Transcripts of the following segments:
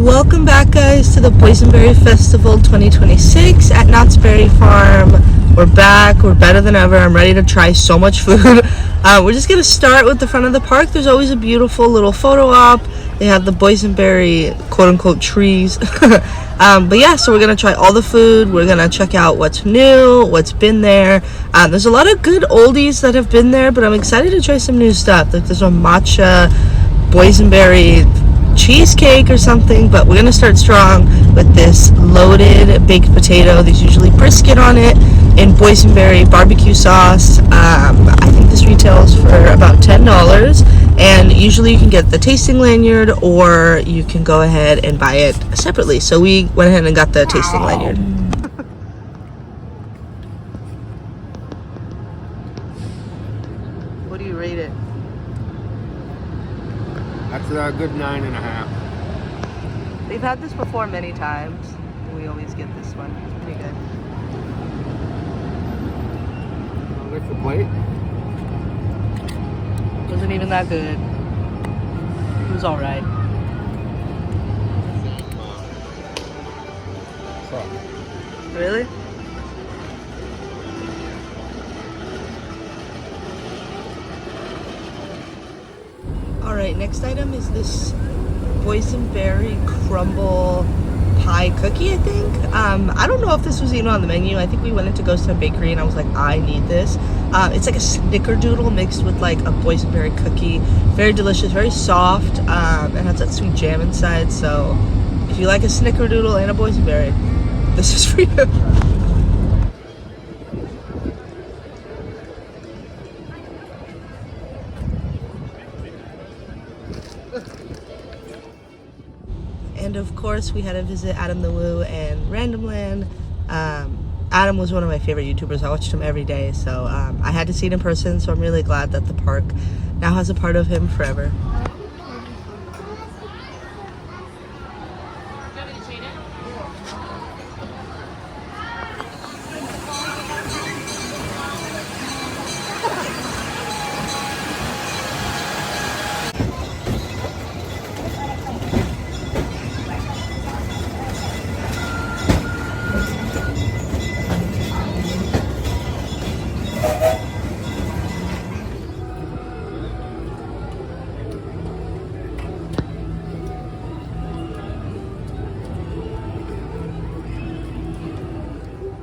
Welcome back, guys, to the Boysenberry Festival 2026 at Knott's Berry Farm. We're back. We're better than ever. I'm ready to try so much food. We're just going to start with the front of the park. There's always a beautiful little photo op. They have the Boysenberry quote-unquote trees. But yeah, so we're going to try all the food. We're going to check out what's new, what's been there. There's a lot of good oldies that have been there, but I'm excited to try some new stuff. Like there's a matcha Boysenberry cheesecake or something, but we're gonna start strong with this loaded baked potato. There's usually brisket on it in boysenberry barbecue sauce. I think this retails for about $10, and usually you can get the tasting lanyard or you can go ahead and buy it separately. So we went ahead and got the tasting lanyard. What do you rate it? That's a good 9.5. They've had this before many times. We always get this one. It's pretty good. Lick the plate. Wasn't even that good. It was alright. Really? Alright, next item is this boysenberry crumble pie cookie, I think. I don't know if this was even on the menu. I think we went in to go to a bakery and I was like, I need this. It's like a snickerdoodle mixed with like a boysenberry cookie. Very delicious, very soft, and has that sweet jam inside. So if you like a snickerdoodle and a boysenberry, this is for you. And of course, we had to visit Adam the Woo and Random Land. Adam was one of my favorite YouTubers. I watched him every day, so I had to see it in person, so I'm really glad that the park now has a part of him forever.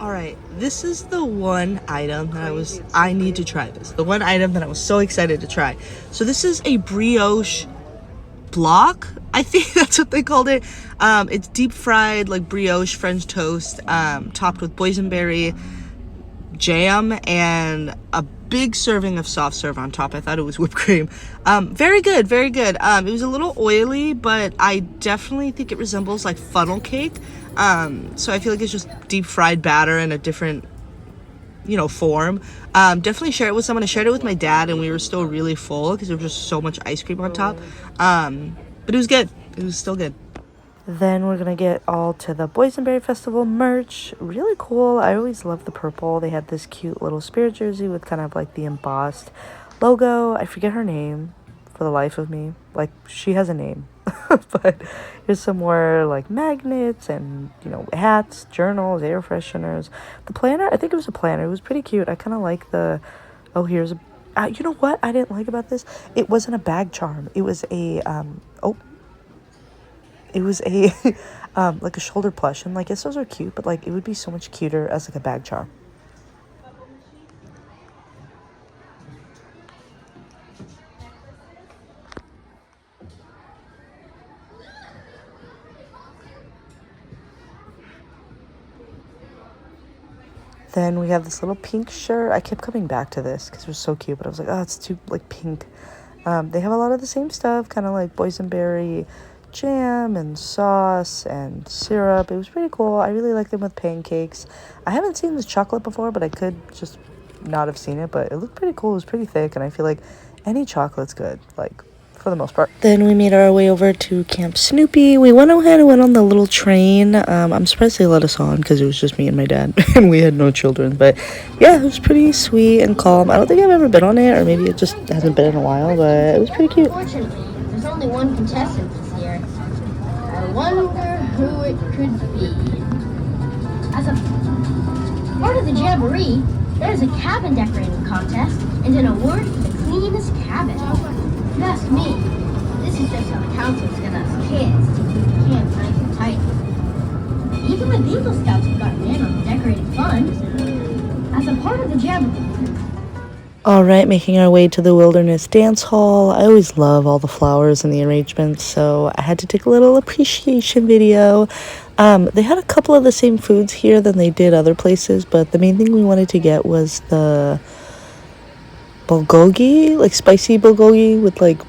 Alright, this is the one item that I need to try this. The one item that I was so excited to try. So this is a brioche block. I think that's what they called it. It's deep fried like brioche French toast, topped with boysenberry jam and a big serving of soft serve on top. I thought it was whipped cream. Very good, very good. It was a little oily, but I definitely think it resembles like funnel cake. So I feel like it's just deep fried batter in a different, form. Definitely share it with someone. I shared it with my dad and we were still really full because there was just so much ice cream on top. But it was good. It was still good. Then we're gonna get all to the Boysenberry Festival merch. Really cool. I always love the purple. They had this cute little spirit jersey with kind of like the embossed logo. I forget her name for the life of me. Like, she has a name. But here's some more like magnets and hats, journals, air fresheners. The planner, I think it was a planner. It was pretty cute. I kind of like the here's a you know what I didn't like about this? It wasn't a bag charm. It was a like a shoulder plush, and like, yes, those are cute, but like it would be so much cuter as like a bag charm. Then we have this little pink shirt. I kept coming back to this because it was so cute, but I was like, oh, it's too like pink. They have a lot of the same stuff, kind of like boysenberry jam and sauce and syrup. It was pretty cool. I really like them with pancakes. I haven't seen this chocolate before, but I could just not have seen it, but it looked pretty cool. It was pretty thick, and I feel like any chocolate's good, like, for the most part. Then we made our way over to Camp Snoopy. We went ahead and went on the little train. I'm surprised they let us on because it was just me and my dad and we had no children, but yeah, it was pretty sweet and calm. I don't think I've ever been on it, or maybe it just hasn't been in a while, but it was pretty cute. Unfortunately, there's only one contestant this year. wonder who it could be. As a part of the Jamboree, there's a cabin decorating contest and an award for the cleanest cabin. If you ask me, this is just how the council's gonna us kids to keep the camp nice and tight. Even the Eagle Scouts have gotten in on the decorating fun. As a part of the Jamboree. All right, making our way to the Wilderness Dance Hall. I always love all the flowers and the arrangements, so I had to take a little appreciation video. They had a couple of the same foods here than they did other places, but the main thing we wanted to get was the bulgogi, like spicy bulgogi with like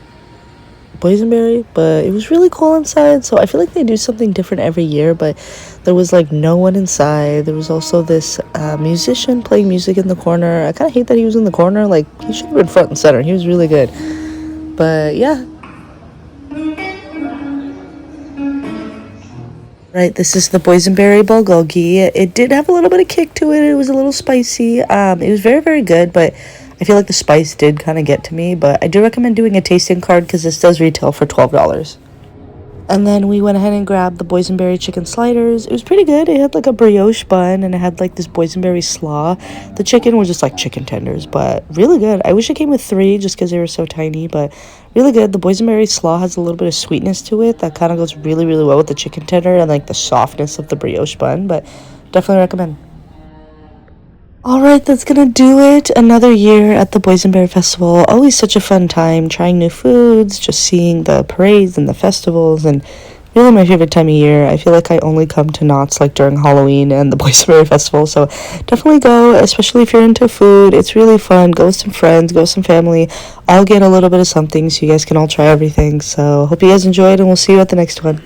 boysenberry, but it was really cool inside, so I feel like they do something different every year, but there was like no one inside. There was also this musician playing music in the corner. I kind of hate that he was in the corner. Like, he should have been front and center. He was really good. But yeah. Right, this is the boysenberry bulgogi. It did have a little bit of kick to it. It was a little spicy. It was very, very good, but I feel like the spice did kind of get to me. But I do recommend doing a tasting card because this does retail for $12. And then we went ahead and grabbed the boysenberry chicken sliders. It was pretty good. It had like a brioche bun and it had like this boysenberry slaw. The chicken was just like chicken tenders, but really good. I wish it came with 3 just because they were so tiny, but really good. The boysenberry slaw has a little bit of sweetness to it that kind of goes really, really well with the chicken tender and like the softness of the brioche bun, but definitely recommend. Alright, that's gonna do it. Another year at the Boysenberry Festival. Always such a fun time, trying new foods, just seeing the parades and the festivals, and really my favorite time of year. I feel like I only come to Knott's like during Halloween and the Boysenberry Festival, so definitely go, especially if you're into food. It's really fun. Go with some friends, go with some family. I'll get a little bit of something so you guys can all try everything. So hope you guys enjoyed, and we'll see you at the next one.